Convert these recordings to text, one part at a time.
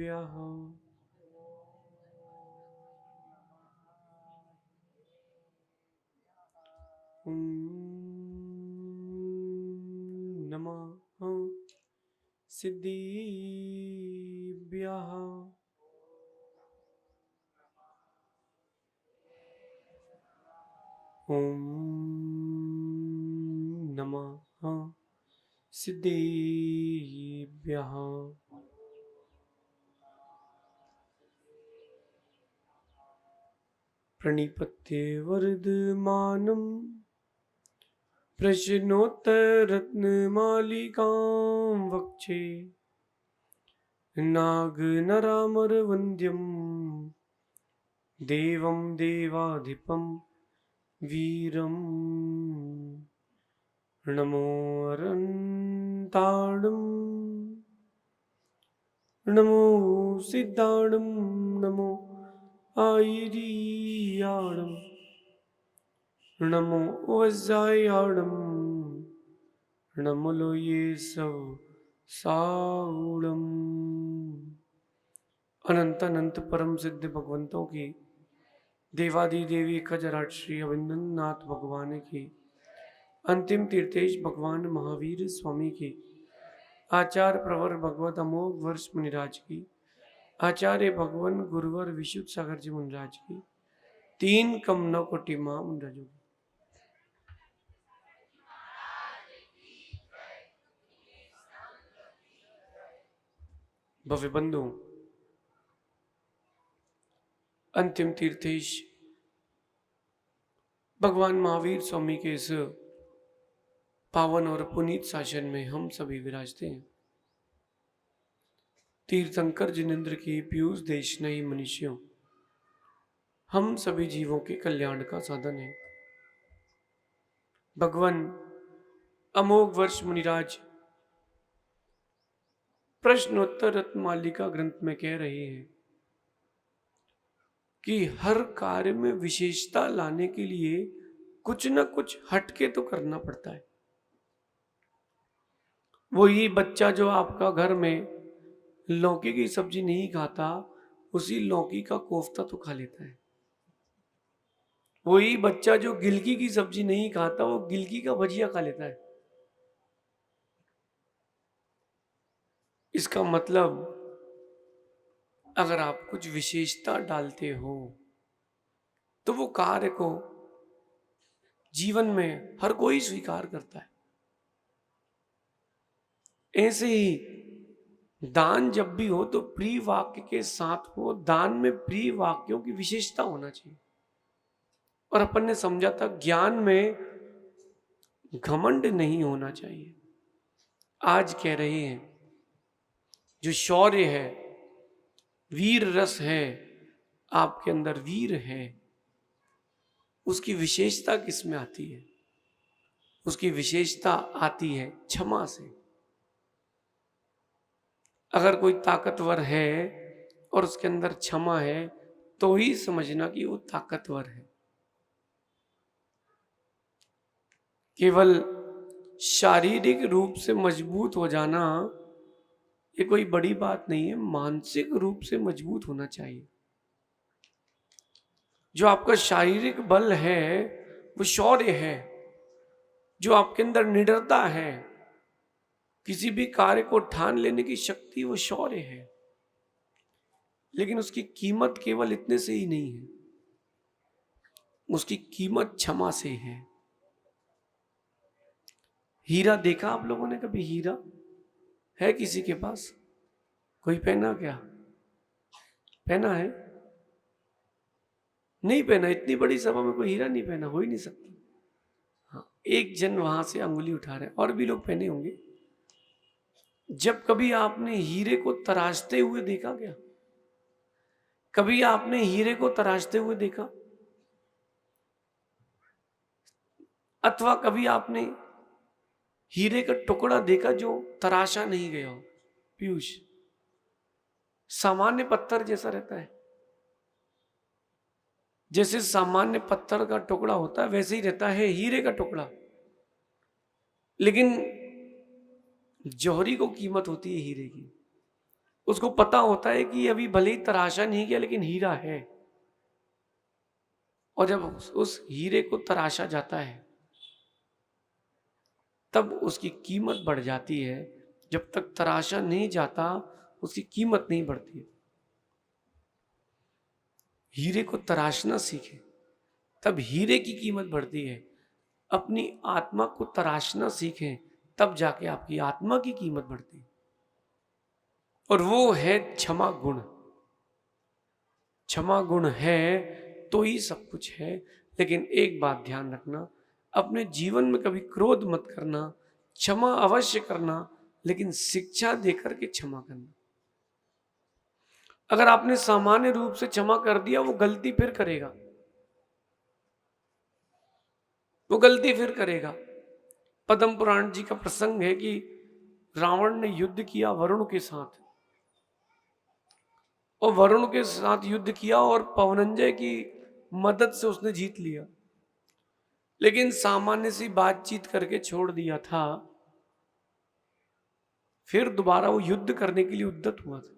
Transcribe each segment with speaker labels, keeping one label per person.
Speaker 1: ॐ नमः सिद्धिभ्यः। ॐ नमः सिद्धिभ्यः। प्रणिपत्ये वर्धमानं प्रश्नोत्तररत्नमालिकां वक्षे नागनरामरवन्द्यं देवं देवाधिपं वीरं नमो अरन्ताणं नमो सिद्धाणं नमो आयर्याणं नमो वज्रायाणं नमो लोये सब साउणम। अनंत अनंत परम सिद्ध भगवंतों की, देवादि देवी खजराट श्री अविंदन नाथ भगवान की, अंतिम तीर्थेश भगवान महावीर स्वामी की, आचार्य प्रवर भगवत अमोघ वर्ष मुनिराज की, आचार्य भगवान गुरुवर विशुद्ध सागर जी मुनिराज की, तीन कम नौ कोटि मां मुनिराजों की। भव्य बंधु, अंतिम तीर्थेश भगवान महावीर स्वामी के इस पावन और पुनीत शासन में हम सभी विराजते हैं। तीर्थंकर जिनेन्द्र की पीयूष देश नई मनुष्यों, हम सभी जीवों के कल्याण का साधन है। भगवान अमोघ वर्ष मुनिराज प्रश्नोत्तर रत्नमालिका ग्रंथ में कह रहे हैं कि हर कार्य में विशेषता लाने के लिए कुछ न कुछ हटके तो करना पड़ता है। वही बच्चा जो आपका घर में लौकी की सब्जी नहीं खाता, उसी लौकी का कोफ्ता तो खा लेता है। वही बच्चा जो गिलकी की सब्जी नहीं खाता, वो गिलकी का भजिया खा लेता है। इसका मतलब अगर आप कुछ विशेषता डालते हो तो वो कार्य को जीवन में हर कोई स्वीकार करता है। ऐसे ही दान जब भी हो तो प्रिय वाक्य के साथ हो। दान में प्रिय वाक्यों की विशेषता होना चाहिए। और अपन ने समझा था ज्ञान में घमंड नहीं होना चाहिए। आज कह रहे हैं जो शौर्य है, वीर रस है, आपके अंदर वीर है, उसकी विशेषता किस में आती है? उसकी विशेषता आती है क्षमा से। अगर कोई ताकतवर है और उसके अंदर क्षमा है तो ही समझना कि वो ताकतवर है। केवल शारीरिक रूप से मजबूत हो जाना ये कोई बड़ी बात नहीं है, मानसिक रूप से मजबूत होना चाहिए। जो आपका शारीरिक बल है वो शौर्य है। जो आपके अंदर निडरता है, किसी भी कार्य को ठान लेने की शक्ति, वो शौर्य है। लेकिन उसकी कीमत केवल इतने से ही नहीं है, उसकी कीमत क्षमा से है। हीरा देखा आप लोगों ने कभी? हीरा है किसी के पास? कोई पहना क्या? पहना है? नहीं पहना। इतनी बड़ी सभा में कोई हीरा नहीं पहना, हो ही नहीं सकता। हाँ, एक जन वहां से अंगुली उठा रहे, और भी लोग पहने होंगे। जब कभी आपने हीरे को तराशते हुए देखा क्या? कभी आपने हीरे को तराशते हुए देखा? अथवा कभी आपने हीरे का टुकड़ा देखा जो तराशा नहीं गया हो? पीयूष, सामान्य पत्थर जैसा रहता है। जैसे सामान्य पत्थर का टुकड़ा होता है वैसे ही रहता है हीरे का टुकड़ा। लेकिन जौहरी को कीमत होती है हीरे की। उसको पता होता है कि अभी भले ही तराशा नहीं किया लेकिन हीरा है। और जब उस हीरे को तराशा जाता है तब उसकी कीमत बढ़ जाती है। जब तक तराशा नहीं जाता उसकी कीमत नहीं बढ़ती है। हीरे को तराशना सीखे तब हीरे की कीमत बढ़ती है। अपनी आत्मा को तराशना सीखें तब जाके आपकी आत्मा की कीमत बढ़ती है। और वो है क्षमा गुण। क्षमा गुण है तो ही सब कुछ है। लेकिन एक बात ध्यान रखना, अपने जीवन में कभी क्रोध मत करना। क्षमा अवश्य करना, लेकिन शिक्षा देकर के क्षमा करना। अगर आपने सामान्य रूप से क्षमा कर दिया, वो गलती फिर करेगा, वो गलती फिर करेगा। पद्म पुराण जी का प्रसंग है कि रावण ने युद्ध किया वरुण के साथ, और वरुण के साथ युद्ध किया और पवनंजय की मदद से उसने जीत लिया। लेकिन सामान्य सी बातचीत करके छोड़ दिया था, फिर दोबारा वो युद्ध करने के लिए उद्यत हुआ था।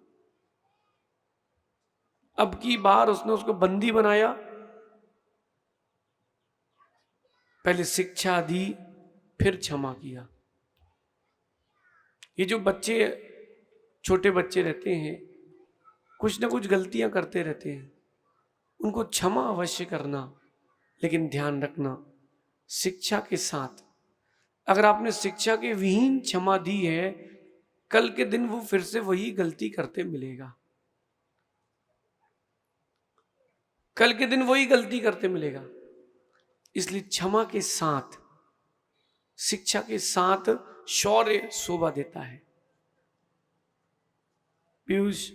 Speaker 1: अब की बार उसने उसको बंदी बनाया, पहले शिक्षा दी फिर क्षमा किया। ये जो बच्चे, छोटे बच्चे रहते हैं, कुछ ना कुछ गलतियां करते रहते हैं, उनको क्षमा अवश्य करना, लेकिन ध्यान रखना शिक्षा के साथ। अगर आपने शिक्षा के विहीन क्षमा दी है, कल के दिन वो फिर से वही गलती करते मिलेगा। कल के दिन वही गलती करते मिलेगा। इसलिए क्षमा के साथ, शिक्षा के साथ शौर्य शोभा देता है। पीयूष,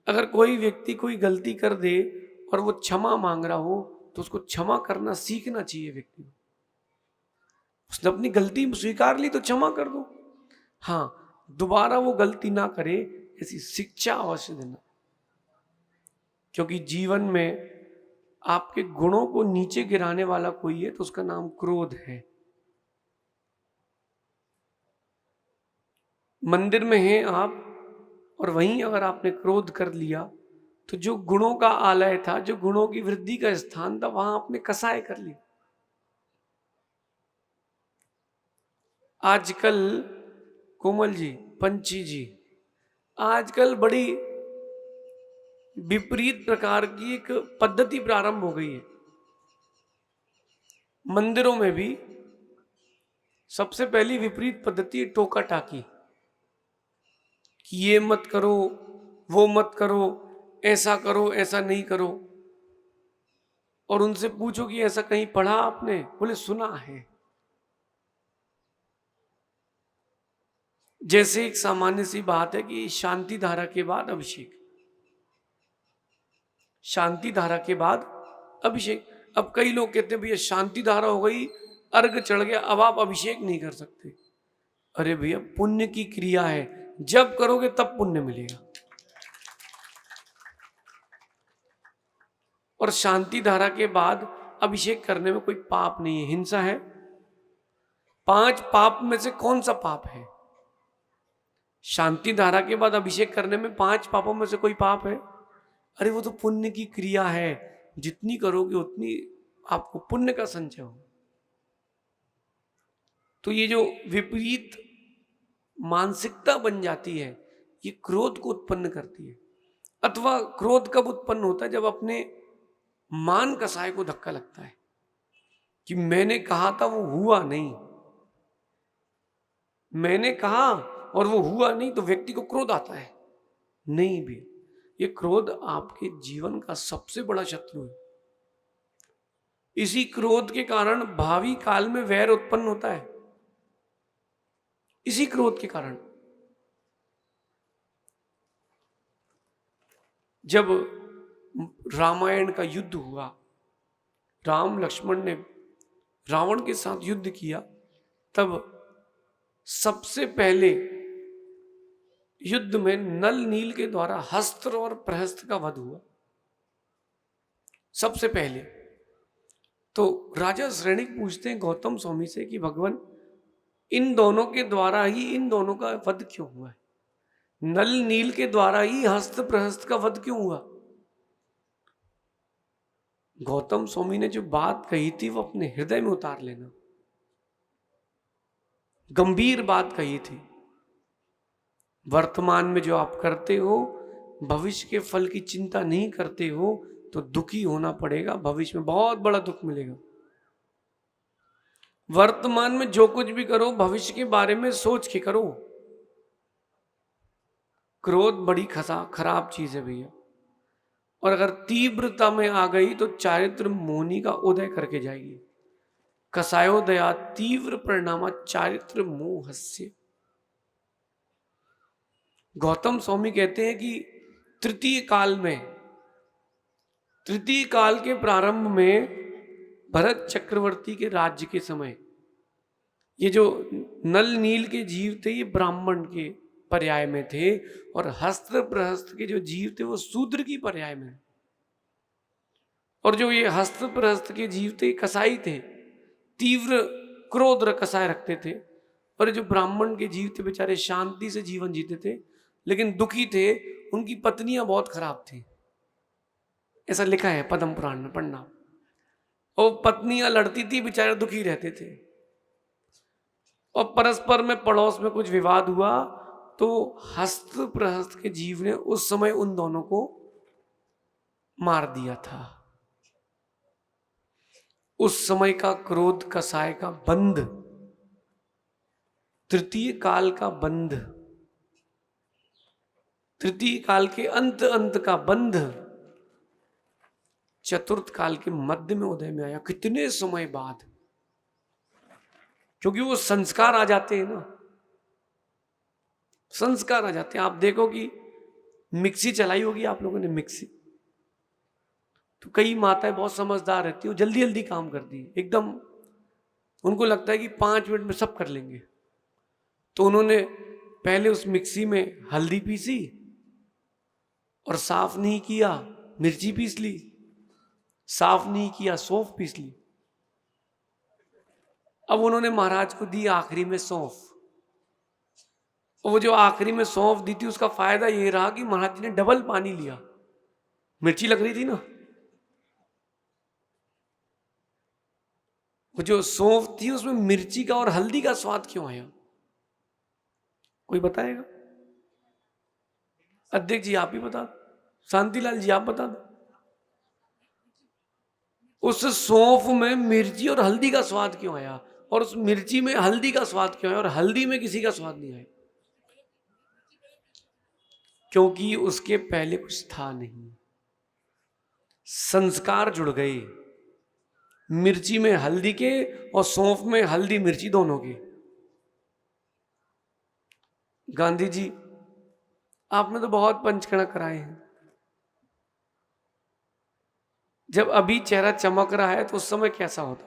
Speaker 1: अगर कोई व्यक्ति कोई गलती कर दे और वो क्षमा मांग रहा हो तो उसको क्षमा करना सीखना चाहिए व्यक्ति को। उसने अपनी गलती स्वीकार ली तो क्षमा कर दो। हाँ, दोबारा वो गलती ना करे ऐसी शिक्षा अवश्य देना। क्योंकि जीवन में आपके गुणों को नीचे गिराने वाला कोई है तो उसका नाम क्रोध है। मंदिर में हैं आप और वहीं अगर आपने क्रोध कर लिया तो जो गुणों का आलय था, जो गुणों की वृद्धि का स्थान था, वहां आपने कसाय कर ली। आजकल कोमल जी, पंची जी, आजकल बड़ी विपरीत प्रकार की एक पद्धति प्रारंभ हो गई है। मंदिरों में भी सबसे पहली विपरीत पद्धति है टोका टाकी, कि ये मत करो, वो मत करो, ऐसा करो, ऐसा नहीं करो। और उनसे पूछो कि ऐसा कहीं पढ़ा आपने? बोले सुना है। जैसे एक सामान्य सी बात है कि शांति धारा के बाद अभिषेक, शांति धारा के बाद अभिषेक। अब कई लोग कहते हैं भैया शांति धारा हो गई, अर्घ चढ़ गया, अब आप अभिषेक नहीं कर सकते। अरे भैया, पुण्य की क्रिया है, जब करोगे तब पुण्य मिलेगा। और शांति धारा के बाद अभिषेक करने में कोई पाप नहीं है। हिंसा है, 5 पाप में से कौन सा पाप है? शांति धारा के बाद अभिषेक करने में 5 पापों में से कोई पाप है? अरे वो तो पुण्य की क्रिया है, जितनी करोगे उतनी आपको पुण्य का संचय हो। तो ये जो विपरीत मानसिकता बन जाती है, ये क्रोध को उत्पन्न करती है। अथवा क्रोध कब उत्पन्न होता है? जब अपने मान कसाय को धक्का लगता है कि मैंने कहा था वो हुआ नहीं, मैंने कहा और वो हुआ नहीं, तो व्यक्ति को क्रोध आता है। नहीं भी, ये क्रोध आपके जीवन का सबसे बड़ा शत्रु है। इसी क्रोध के कारण भावी काल में वैर उत्पन्न होता है, इसी क्रोध के कारण। जब रामायण का युद्ध हुआ, राम लक्ष्मण ने रावण के साथ युद्ध किया, तब सबसे पहले युद्ध में नल नील के द्वारा हस्त्र और प्रहस्त्र का वध हुआ। सबसे पहले तो राजा श्रेणिक पूछते हैं गौतम स्वामी से कि भगवान, इन दोनों के द्वारा ही इन दोनों का वध क्यों हुआ है? नल नील के द्वारा ही हस्त प्रहस्त का वध क्यों हुआ? गौतम स्वामी ने जो बात कही थी वो अपने हृदय में उतार लेना। गंभीर बात कही थी। वर्तमान में जो आप करते हो, भविष्य के फल की चिंता नहीं करते हो तो दुखी होना पड़ेगा, भविष्य में बहुत बड़ा दुख मिलेगा। वर्तमान में जो कुछ भी करो भविष्य के बारे में सोच के करो। क्रोध बड़ी खराब चीज है भैया, और अगर तीव्रता में आ गई तो चारित्र मोहनी का उदय करके जाएगी। कसायोदया तीव्र परिणाम चारित्र मोहस्य। गौतम स्वामी कहते हैं कि तृतीय काल के प्रारंभ में भरत चक्रवर्ती के राज्य के समय ये जो नल नील के जीव थे ये ब्राह्मण के पर्याय में थे, और हस्त प्रहस्त के जो जीव थे वो शूद्र की पर्याय में। और जो ये हस्त प्रहस्त के जीव थे कसाई थे, तीव्र क्रोध कसाय रखते थे। और जो ब्राह्मण के जीव थे बेचारे शांति से जीवन जीते थे, लेकिन दुखी थे, उनकी पत्नियां बहुत खराब थी। ऐसा लिखा है पद्म पुराण में, पढ़ना। और पत्नियां लड़ती थी, बेचारे दुखी रहते थे। और परस्पर में पड़ोस में कुछ विवाद हुआ तो हस्त प्रहस्त के जीव ने उस समय उन दोनों को मार दिया था। उस समय का क्रोध कसाय का बंध, तृतीय काल का बंध, तृतीय काल के अंत का बंध चतुर्थ काल के मध्य में उदय में आया। कितने समय बाद, क्योंकि वो संस्कार आ जाते हैं ना, संस्कार आ जाते हैं। आप देखो कि मिक्सी चलाई होगी आप लोगों ने, मिक्सी तो कई माताएं बहुत समझदार रहती है, जल्दी जल्दी काम करती है एकदम। उनको लगता है कि 5 मिनट में सब कर लेंगे। तो उन्होंने पहले उस मिक्सी में हल्दी पीसी और साफ नहीं किया, मिर्ची पीस ली, साफ नहीं किया, सौंफ पीस ली। अब उन्होंने महाराज को दी आखिरी में सौंफ। और वो जो आखिरी में सौंफ दी थी उसका फायदा ये रहा कि महाराज जी ने डबल पानी लिया। मिर्ची लग रही थी ना, वो जो सौंफ थी उसमें मिर्ची का और हल्दी का स्वाद क्यों आया? कोई बताएगा? अध्यक्ष जी आप ही बता दो, शांतिलाल जी आप बता दो। उस सौंफ में मिर्ची और हल्दी का स्वाद क्यों आया, और उस मिर्ची में हल्दी का स्वाद क्यों आया, और हल्दी में किसी का स्वाद नहीं आया? क्योंकि उसके पहले कुछ था नहीं, संस्कार जुड़ गए। मिर्ची में हल्दी के और सौंफ में हल्दी मिर्ची दोनों के। गांधी जी आपने तो बहुत पंचकर्म कराए हैं। जब अभी चेहरा चमक रहा है तो उस समय कैसा होता?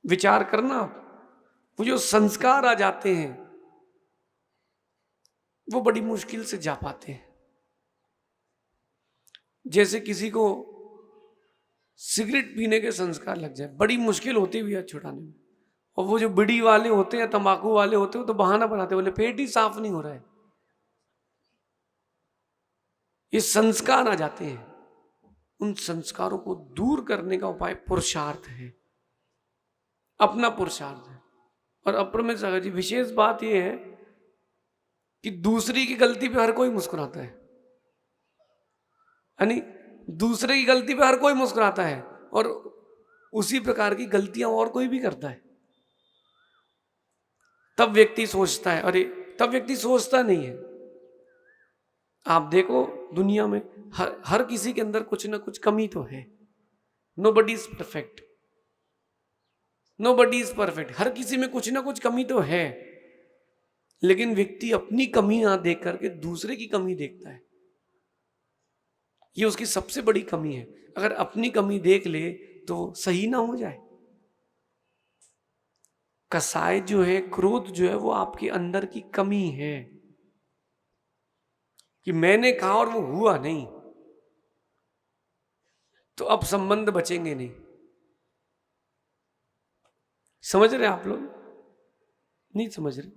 Speaker 1: विचार करना। वो जो संस्कार आ जाते हैं वो बड़ी मुश्किल से जा पाते हैं। जैसे किसी को सिगरेट पीने के संस्कार लग जाए, बड़ी मुश्किल होती हुई है छुड़ाने में। और वो जो बीड़ी वाले होते हैं, तंबाकू वाले होते हैं, तो बहाना बनाते, बोले पेट ही साफ नहीं हो रहा है। ये संस्कार आ जाते हैं। उन संस्कारों को दूर करने का उपाय पुरुषार्थ है, अपना पुरुषार्थ है। और अप्रमेय सागर जी, विशेष बात यह है कि दूसरी की गलती पे हर कोई मुस्कुराता है, यानी दूसरे की गलती पे हर कोई मुस्कुराता है, और उसी प्रकार की गलतियां और कोई भी करता है। तब व्यक्ति सोचता है, अरे तब व्यक्ति सोचता नहीं है। आप देखो दुनिया में हर किसी के अंदर कुछ ना कुछ कमी तो है। Nobody is perfect, nobody is perfect. हर किसी में कुछ ना कुछ कमी तो है, लेकिन व्यक्ति अपनी कमी ना देख करके दूसरे की कमी देखता है। ये उसकी सबसे बड़ी कमी है। अगर अपनी कमी देख ले तो सही ना हो जाए। कसाय जो है, क्रोध जो है, वो आपके अंदर की कमी है कि मैंने कहा और वो हुआ नहीं, तो अब संबंध बचेंगे नहीं। समझ रहे आप लोग? नहीं समझ रहे।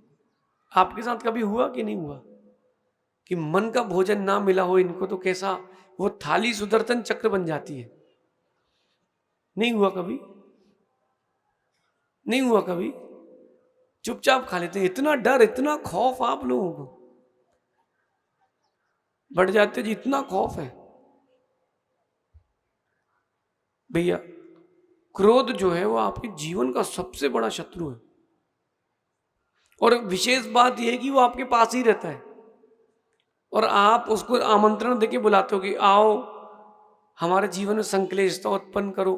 Speaker 1: आपके साथ कभी हुआ कि नहीं हुआ कि मन का भोजन ना मिला हो इनको तो कैसा वो थाली सुदर्शन चक्र बन जाती है? नहीं हुआ कभी? नहीं हुआ कभी? चुपचाप खा लेते हैं। इतना डर, इतना खौफ आप लोगों को बढ़ जाते जी, इतना खौफ है भैया। क्रोध जो है वो आपके जीवन का सबसे बड़ा शत्रु है। और विशेष बात यह है कि वो आपके पास ही रहता है और आप उसको आमंत्रण देके बुलाते हो कि आओ हमारे जीवन में संक्लेशता उत्पन्न करो।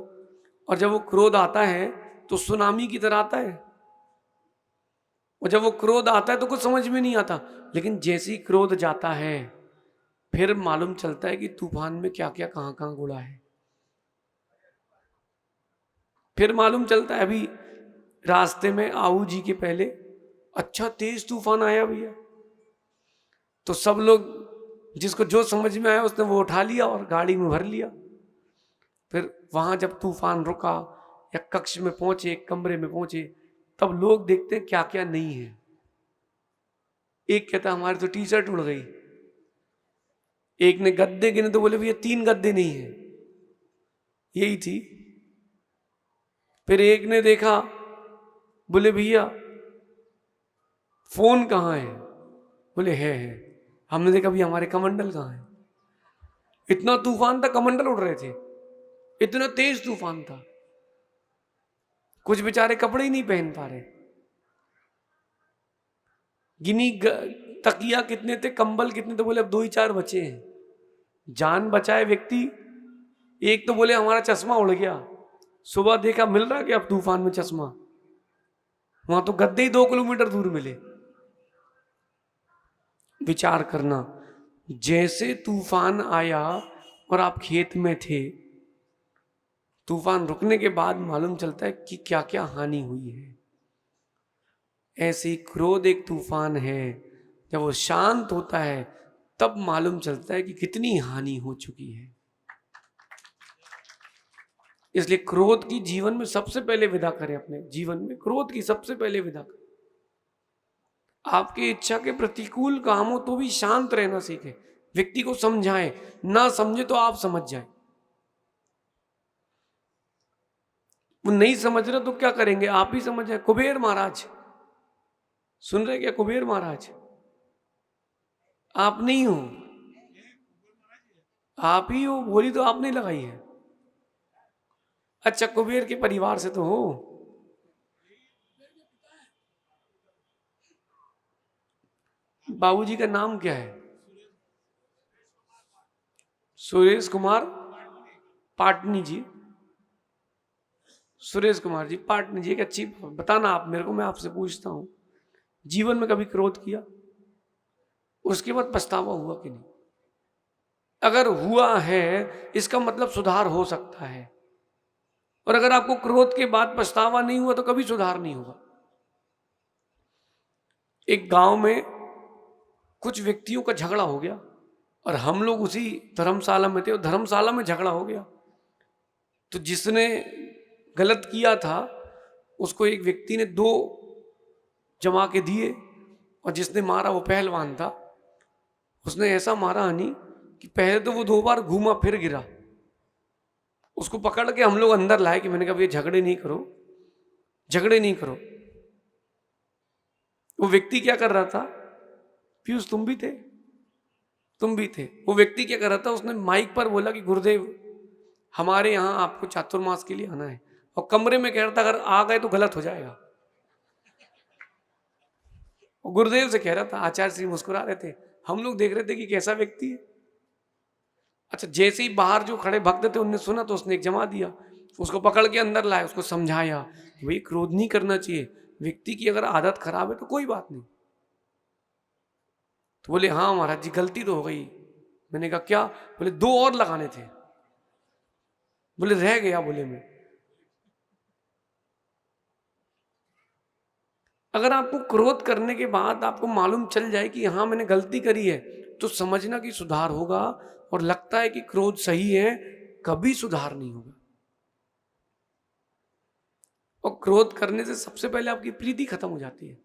Speaker 1: और जब वो क्रोध आता है तो सुनामी की तरह आता है। और जब वो क्रोध आता है तो कुछ समझ में नहीं आता, लेकिन जैसे ही क्रोध जाता है फिर मालूम चलता है कि तूफान में क्या क्या कहां कहां उड़ा है। फिर मालूम चलता है। अभी रास्ते में आहू जी के पहले अच्छा तेज तूफान आया भैया, तो सब लोग जिसको जो समझ में आया उसने वो उठा लिया और गाड़ी में भर लिया। फिर वहां जब तूफान रुका या कक्ष में पहुंचे, कमरे में पहुंचे, तब लोग देखते हैं क्या क्या नहीं है। एक कहता हमारी तो टी शर्ट उड़ गई, एक ने गद्दे गिने तो बोले भैया 3 गद्दे नहीं है, यही थी। फिर एक ने देखा, बोले भैया फोन कहाँ है? बोले है। हमने देखा भैया हमारे कमंडल कहाँ है? इतना तूफान था, कमंडल उड़ रहे थे, इतना तेज तूफान था। कुछ बेचारे कपड़े ही नहीं पहन पा रहे। गिनी तकिया कितने थे, कंबल कितने थे, बोले अब 2 ही 4 बचे हैं। जान बचाए व्यक्ति। एक तो बोले हमारा चश्मा उड़ गया, सुबह देखा मिल रहा कि अब तूफान में चश्मा, वहां तो गद्दे ही 2 किलोमीटर दूर मिले। विचार करना, जैसे तूफान आया और आप खेत में थे, तूफान रुकने के बाद मालूम चलता है कि क्या क्या हानि हुई है। ऐसे ही क्रोध एक तूफान है, जब वो शांत होता है तब मालूम चलता है कि कितनी हानि हो चुकी है। इसलिए क्रोध की जीवन में सबसे पहले विदा करें। अपने जीवन में क्रोध की सबसे पहले विदा करें। आपकी इच्छा के प्रतिकूल काम हो तो भी शांत रहना सीखें। व्यक्ति को समझाएं, ना समझे तो आप समझ जाएं। वो नहीं समझ रहा तो क्या करेंगे, आप ही समझ जाए। कुबेर महाराज सुन रहे क्या? कुबेर महाराज आप नहीं हो, आप ही हो। बोली तो आपने लगाई है। अच्छा, कुबेर के परिवार से तो हो। बाबूजी का नाम क्या है? सुरेश कुमार पाटनी जी। सुरेश कुमार जी पाटनी जी, एक अच्छी बताना आप मेरे को, मैं आपसे पूछता हूं, जीवन में कभी क्रोध किया? उसके बाद पछतावा हुआ कि नहीं? अगर हुआ है इसका मतलब सुधार हो सकता है। और अगर आपको क्रोध के बाद पछतावा नहीं हुआ तो कभी सुधार नहीं होगा। एक गांव में कुछ व्यक्तियों का झगड़ा हो गया और हम लोग उसी धर्मशाला में थे और धर्मशाला में झगड़ा हो गया। तो जिसने गलत किया था उसको एक व्यक्ति ने 2 जमा के दिए और जिसने मारा वो पहलवान था। उसने ऐसा मारा हनी कि पहले तो वो 2 बार घूमा फिर गिरा। उसको पकड़ के हम लोग अंदर लाए कि मैंने कहा ये झगड़े नहीं करो, झगड़े नहीं करो। वो व्यक्ति क्या कर रहा था? पीयूष तुम भी थे, तुम भी थे। वो व्यक्ति क्या कर रहा था, उसने माइक पर बोला कि गुरुदेव हमारे यहाँ आपको चातुर्मास के लिए आना है, और कमरे में कह रहा था अगर आ गए तो गलत हो जाएगा। और गुरुदेव से कह रहा था। आचार्य श्री मुस्कुरा रहे थे, हम लोग देख रहे थे कि कैसा व्यक्ति है। अच्छा, जैसे ही बाहर जो खड़े भक्त थे उनने सुना तो उसने एक जमा दिया, उसको पकड़ के अंदर लाए, उसको समझाया भाई क्रोध नहीं करना चाहिए, व्यक्ति की अगर आदत खराब है तो कोई बात नहीं। तो बोले हाँ महाराज जी गलती तो हो गई। मैंने कहा क्या? बोले 2 और लगाने थे। बोले रह गया। बोले मैं, अगर आपको क्रोध करने के बाद आपको मालूम चल जाए कि हाँ मैंने गलती करी है तो समझना कि सुधार होगा। और लगता है कि क्रोध सही है, कभी सुधार नहीं होगा। और क्रोध करने से सबसे पहले आपकी प्रीति खत्म हो जाती है।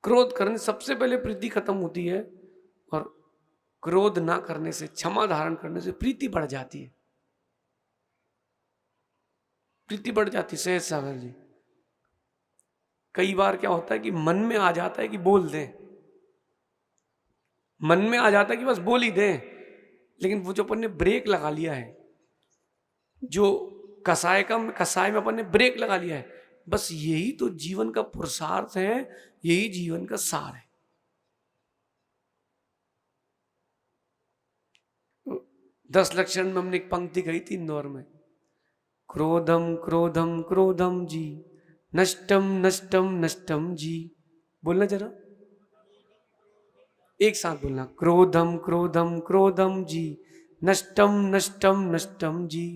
Speaker 1: क्रोध करने सबसे पहले प्रीति खत्म होती है, और क्रोध ना करने से, क्षमा धारण करने से प्रीति बढ़ जाती है। प्रीति बढ़ जाती। सहज सागर जी, कई बार क्या होता है कि मन में आ जाता है कि बोल दें, मन में आ जाता है कि बस बोल ही दें, लेकिन वो जो अपन ने ब्रेक लगा लिया है, जो कसाय में अपन ने ब्रेक लगा लिया है, बस यही तो जीवन का पुरुषार्थ है, यही जीवन का सार है। 10 लक्षण में हमने एक पंक्ति कही थी इंदौर में, क्रोधम क्रोधम क्रोधम जी, नष्टम नष्टम नष्टम जी। बोलना जरा, एक साथ बोलना, क्रोधम क्रोधम क्रोधम जी, नष्टम नष्टम नष्टम जी।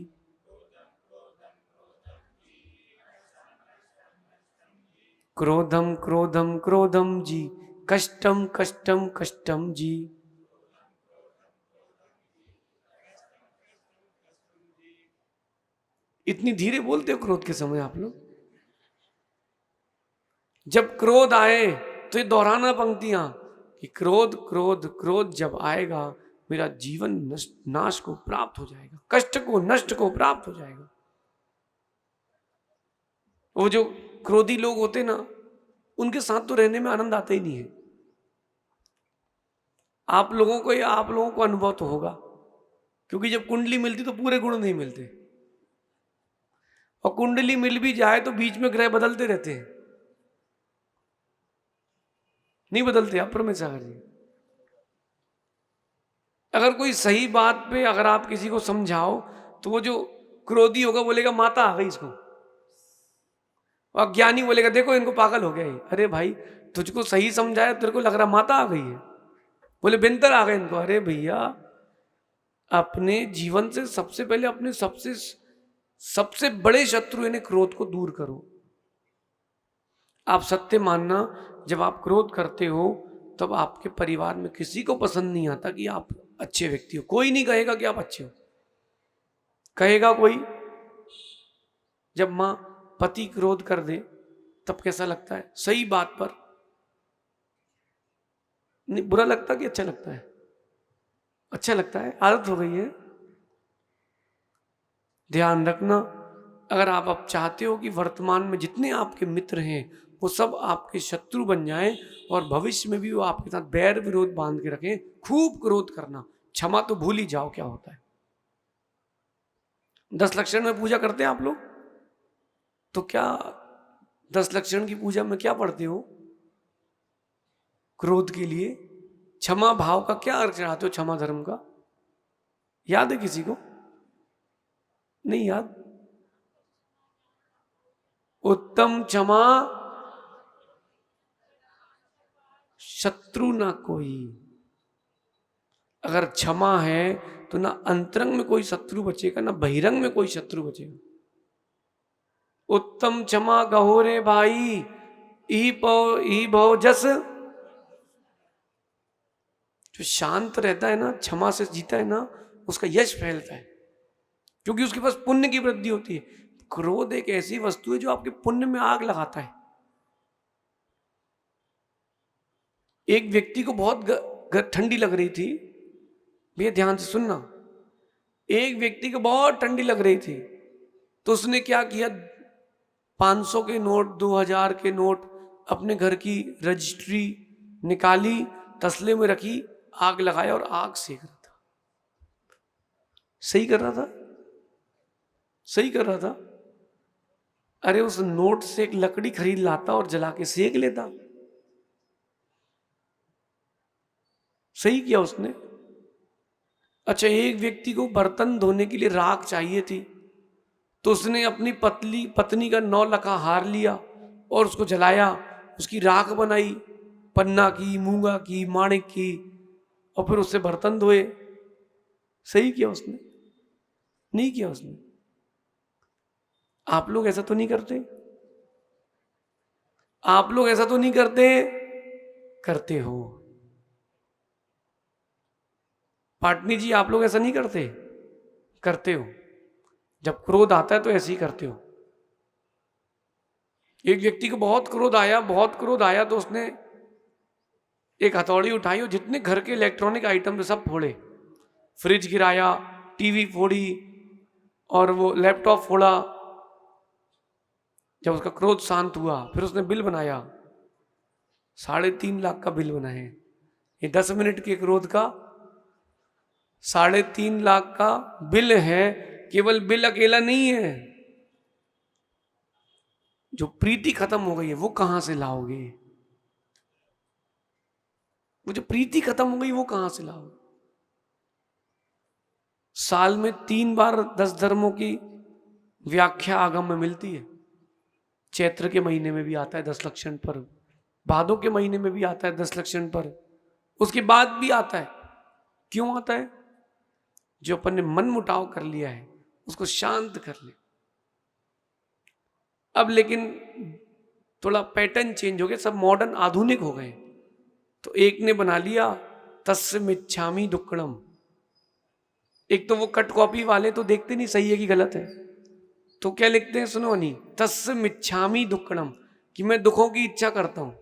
Speaker 1: क्रोधम क्रोधम क्रोधम जी, कष्टम कष्टम कष्टम जी। इतनी धीरे बोलते हो क्रोध के समय आप लोग? जब क्रोध आए तो ये दोहराना पंक्तियां कि क्रोध क्रोध क्रोध जब आएगा मेरा जीवन नाश को प्राप्त हो जाएगा, कष्ट को नष्ट को प्राप्त हो जाएगा। वो जो क्रोधी लोग होते ना, उनके साथ तो रहने में आनंद आता ही नहीं है। आप लोगों को अनुभव तो होगा, क्योंकि जब कुंडली मिलती तो पूरे गुण नहीं मिलते, और कुंडली मिल भी जाए तो बीच में ग्रह बदलते रहते हैं, नहीं बदलते आप परमेश्वर जी। अगर कोई सही बात पे अगर आप किसी को समझाओ तो वो जो क्रोधी होगा बोलेगा माता आ गई इसको, और ज्ञानी बोलेगा देखो इनको पागल हो गया ये। अरे भाई, तुझको सही समझाया, तेरे को लग रहा माता आ गई है, बोले बिंतर आ गए इनको। अरे भैया, अपने जीवन से सबसे पहले अपने सबसे बड़े शत्रु यानी क्रोध को दूर करो। आप सत्य मानना, जब आप क्रोध करते हो तब आपके परिवार में किसी को पसंद नहीं आता कि आप अच्छे व्यक्ति हो। कोई नहीं कहेगा कि आप अच्छे हो। कहेगा कोई? जब मां पति क्रोध कर दे तब कैसा लगता है? सही बात पर नहीं, बुरा लगता कि अच्छा लगता है? अच्छा लगता है, आदत हो गई है। ध्यान रखना, अगर आप अब चाहते हो कि वर्तमान में जितने आपके मित्र हैं वो सब आपके शत्रु बन जाएं और भविष्य में भी वो आपके साथ बैर विरोध बांध के रखें, खूब क्रोध करना। क्षमा तो भूल ही जाओ क्या होता है। 10 लक्षण में पूजा करते हैं आप लोग, तो क्या 10 लक्षण की पूजा में क्या पढ़ते हो? क्रोध के लिए क्षमा भाव का क्या अर्थ चढ़ाते हो? क्षमा धर्म का याद है किसी को? नहीं याद? उत्तम क्षमा शत्रु ना कोई। अगर क्षमा है तो ना अंतरंग में कोई शत्रु बचेगा, ना बहिरंग में कोई शत्रु बचेगा। उत्तम क्षमा गहो रे भाई, ई भव जस। जो शांत रहता है ना, क्षमा से जीता है ना, उसका यश फैलता है, क्योंकि उसके पास पुण्य की वृद्धि होती है। क्रोध एक ऐसी वस्तु है जो आपके पुण्य में आग लगाता है। एक व्यक्ति को बहुत ठंडी लग रही थी, भैया ध्यान से सुनना। एक व्यक्ति को बहुत ठंडी लग रही थी, तो उसने क्या किया, 500 के नोट, 2000 के नोट, अपने घर की रजिस्ट्री निकाली, तसले में रखी, आग लगाया और आग सेक रहा था। सही कर रहा था, सही कर रहा था। अरे उस नोट से एक लकड़ी खरीद लाता और जला के सेक लेता। सही किया उसने। अच्छा, एक व्यक्ति को बर्तन धोने के लिए राख चाहिए थी, तो उसने अपनी पत्नी का 9 लखा हार लिया और उसको जलाया, उसकी राख बनाई, पन्ना की, मूंगा की, माणिक की, और फिर उससे बर्तन धोए। सही किया उसने? नहीं किया उसने। आप लोग ऐसा तो नहीं करते? आप लोग ऐसा तो नहीं करते? करते हो। पाटनी जी, आप लोग ऐसा नहीं करते? करते हो। जब क्रोध आता है तो ऐसे ही करते हो। एक व्यक्ति को बहुत क्रोध आया, बहुत क्रोध आया, तो उसने एक हथौड़ी उठाई और जितने घर के इलेक्ट्रॉनिक आइटम थे सब फोड़े, फ्रिज गिराया, टीवी फोड़ी और वो लैपटॉप फोड़ा। जब उसका क्रोध शांत हुआ फिर उसने बिल बनाया, 3.5 लाख का बिल बना है। ये 10 मिनट के क्रोध का 3.5 लाख का बिल है। केवल बिल अकेला नहीं है, जो प्रीति खत्म हो गई है वो कहां से लाओगे? वो जो प्रीति खत्म हो गई वो कहां से लाओगे? साल में 3 बार 10 धर्मों की व्याख्या आगम में मिलती है। चैत्र के महीने में भी आता है 10 लक्षण पर, भादों के महीने में भी आता है 10 लक्षण पर, उसके बाद भी आता है। क्यों आता है? जो अपन ने मन मुटाव कर लिया है उसको शांत कर ले। अब लेकिन थोड़ा पैटर्न चेंज हो गया, सब मॉडर्न आधुनिक हो गए। तो एक ने बना लिया तस्य मिच्छामि दुक्कड़म। एक तो वो कट कॉपी वाले तो देखते नहीं सही है कि गलत है, तो क्या लिखते हैं सुनो नहीं, तस्य मिच्छामि दुक्कड़म, कि मैं दुखों की इच्छा करता हूं।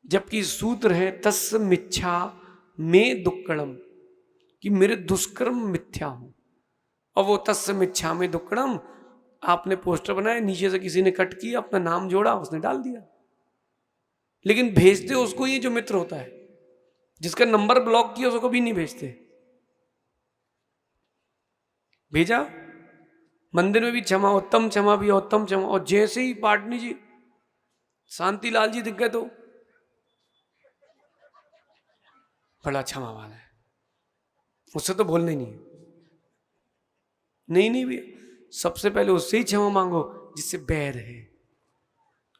Speaker 1: जबकि सूत्र है तस्य मिच्छा में दुक्कड़म, कि मेरे दुष्कर्म मिथ्या हो। और वो तस्य मिच्छा में दुक्कड़म आपने पोस्टर बनाया, नीचे से किसी ने कट किया, अपना नाम जोड़ा, उसने डाल दिया। लेकिन भेजते उसको ये जो मित्र होता है, जिसका नंबर ब्लॉक किया उसको भी नहीं भेजते। भेजा मंदिर में भी क्षमा, उत्तम क्षमा भी, उत्तम क्षमा। और जैसे ही पाटनी जी शांतिलाल जी दिख गए तो बड़ा क्षमा वाला है, उससे तो बोलना ही नहीं। नहीं भी, सबसे पहले उससे ही क्षमा मांगो जिससे बैर है।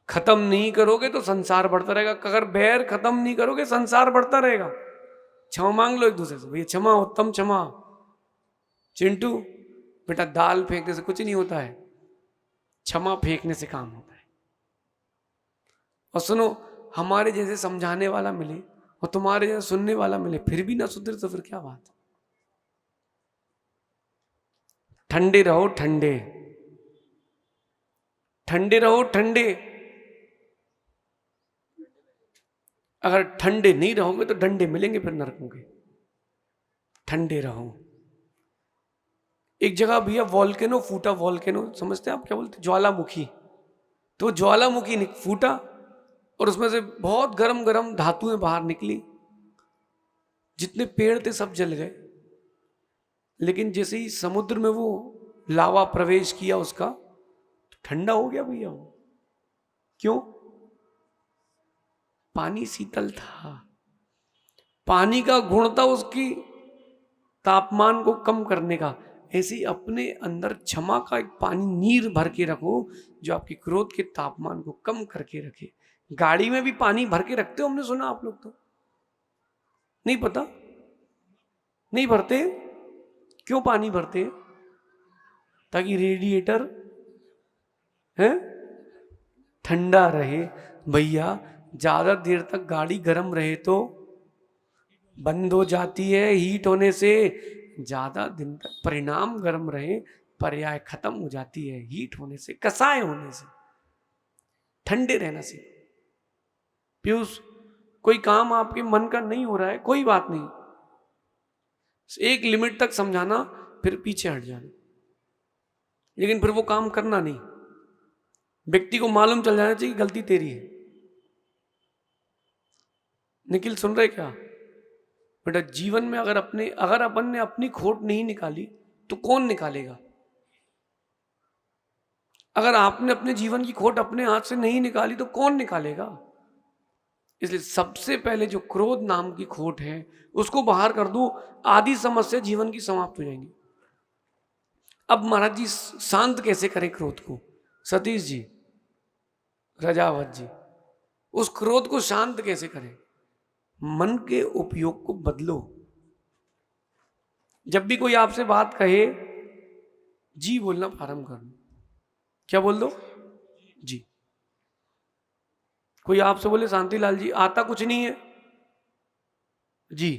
Speaker 1: खत्म नहीं करोगे तो संसार बढ़ता रहेगा। अगर बैर खत्म नहीं करोगे संसार बढ़ता रहेगा। क्षमा मांग लो एक दूसरे से, भैया क्षमा, उत्तम क्षमा। चिंटू बेटा, दाल फेंकने से कुछ नहीं होता है, क्षमा फेंकने से काम होता है। और सुनो, हमारे जैसे समझाने वाला मिले और तुम्हारे जैसे सुनने वाला मिले फिर भी ना सुधरे तो फिर क्या बात। ठंडे रहो, ठंडे ठंडे रहो, ठंडे। अगर ठंडे नहीं रहोगे तो डंडे मिलेंगे फिर नरकों के। ठंडे रहो। एक जगह भैया वॉल्केनो फूटा, वॉल्केनो समझते हैं आप क्या बोलते? ज्वालामुखी। तो ज्वालामुखी फूटा और उसमें से बहुत गरम गरम धातुएं बाहर निकली, जितने पेड़ थे सब जल गए। लेकिन जैसे ही समुद्र में वो लावा प्रवेश किया उसका, तो ठंडा हो गया भैया वो। क्यों? पानी शीतल था। पानी का गुण था उसकी तापमान को कम करने का। ऐसे ही अपने अंदर क्षमा का एक पानी नीर भर के रखो, जो आपके क्रोध के तापमान को कम करके रखे। गाड़ी में भी पानी भर के रखते हो, हमने सुना, आप लोग तो नहीं पता, नहीं भरते। क्यों पानी भरते? ताकि रेडिएटर है ठंडा रहे। भैया ज्यादा देर तक गाड़ी गर्म रहे तो बंद हो जाती है हीट होने से। ज्यादा दिन तक परिणाम गर्म रहे, पर्याय खत्म हो जाती है हीट होने से, कसाय होने से। ठंडे रहना से। पीयूष, कोई काम आपके मन का नहीं हो रहा है, कोई बात नहीं, एक लिमिट तक समझाना, फिर पीछे हट जाना। लेकिन फिर वो काम करना नहीं। व्यक्ति को मालूम चल जाना चाहिए गलती तेरी है। निखिल सुन रहे क्या बेटा? जीवन में अगर अपन ने अपनी खोट नहीं निकाली तो कौन निकालेगा? अगर आपने अपने जीवन की खोट अपने हाथ से नहीं निकाली तो कौन निकालेगा? इसलिए सबसे पहले जो क्रोध नाम की खोट है उसको बाहर कर दो, आधी समस्या जीवन की समाप्त हो जाएंगी। अब महाराज जी शांत कैसे करें क्रोध को? सतीश जी, रजावत जी, उस क्रोध को शांत कैसे करें? मन के उपयोग को बदलो। जब भी कोई आपसे बात कहे, जी बोलना प्रारंभ कर दो। क्या बोल दो? जी। कोई आपसे बोले शांतिलाल जी आता कुछ नहीं है, जी।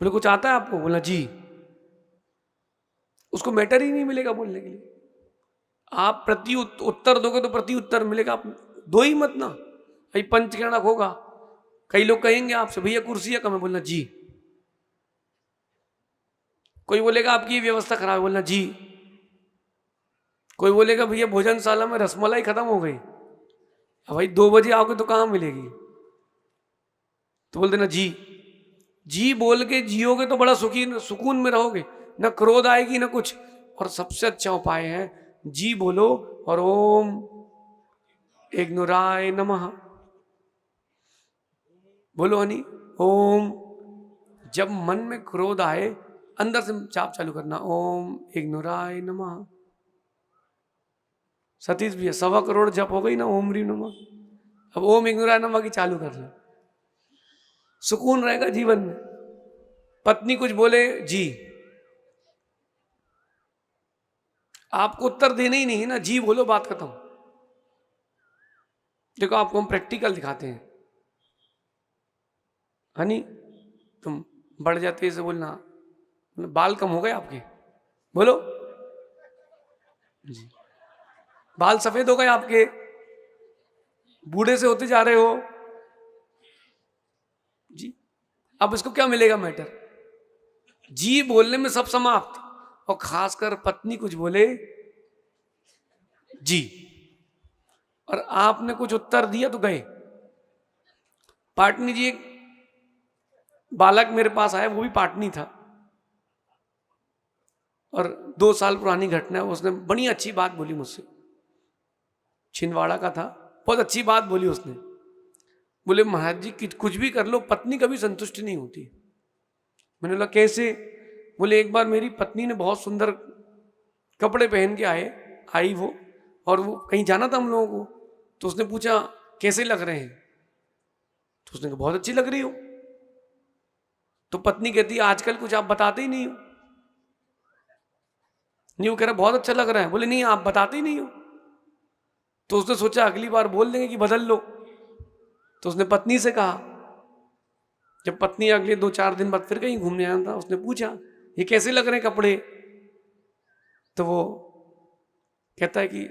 Speaker 1: बोले कुछ आता है आपको? बोला जी। उसको मैटर ही नहीं मिलेगा बोलने के लिए। आप प्रति उत्तर दोगे तो प्रति उत्तर मिलेगा, आप दो ही मत ना, भाई पंचकर्णक होगा। कई लोग कहेंगे आपसे भैया कुर्सी है कम है, बोलना जी। कोई बोलेगा आपकी व्यवस्था खराब है, बोलना जी। कोई बोलेगा भैया भोजनशाला में रसमलाई खत्म हो गई, अब भाई 2 बजे आओगे तो कहाँ मिलेगी, तो बोल देना जी। जी बोल के जियोगे तो बड़ा सुखी सुकून में रहोगे, ना क्रोध आएगी ना कुछ। और सबसे अच्छा उपाय है जी बोलो और ओम इग्नुराय नमः बोलो हनी। ओम, जब मन में क्रोध आए अंदर से जाप चालू करना, ओम इग्नुराय नमः। सतीश भैया 1.25 करोड़ जप हो गई ना ओम री नमः। अब ओम इग्नुराय नमः की चालू कर लो, सुकून रहेगा जीवन में। पत्नी कुछ बोले जी, आपको उत्तर देना ही नहीं है ना, जी बोलो, बात खत्म। देखो आपको हम प्रैक्टिकल दिखाते हैं, हनी तुम बढ़ जाते से बोलना, बाल कम हो गए आपके, बोलो जी। बाल सफेद हो गए आपके, बूढ़े से होते जा रहे हो जी। अब इसको क्या मिलेगा मैटर, जी बोलने में सब समाप्त। और खासकर पत्नी कुछ बोले जी, और आपने कुछ उत्तर दिया तो गए। पाटनी जी, एक बालक मेरे पास आया, वो भी पाटनी था, और 2 साल पुरानी घटना है। उसने बड़ी अच्छी बात बोली मुझसे, छिंदवाड़ा का था, बहुत अच्छी बात बोली उसने। बोले महाराज जी कुछ भी कर लो पत्नी कभी संतुष्ट नहीं होती। मैंने बोला कैसे? बोले एक बार मेरी पत्नी ने बहुत सुंदर कपड़े पहन के आई वो, और वो कहीं जाना था हम लोगों को, तो उसने पूछा कैसे लग रहे हैं, तो उसने कहा बहुत अच्छी लग रही हो। तो पत्नी कहती है आजकल कुछ आप बताते ही नहीं हो। नहीं, वो कह रहा बहुत अच्छा लग रहा है। बोले नहीं आप बताते ही नहीं हो। तो उसने सोचा अगली बार बोल देंगे कि बदल लो, तो उसने पत्नी से कहा। जब पत्नी अगले 2-4 दिन बाद फिर कहीं घूमने आया था, उसने पूछा ये कैसे लग रहे हैं कपड़े, तो वो कहता है कि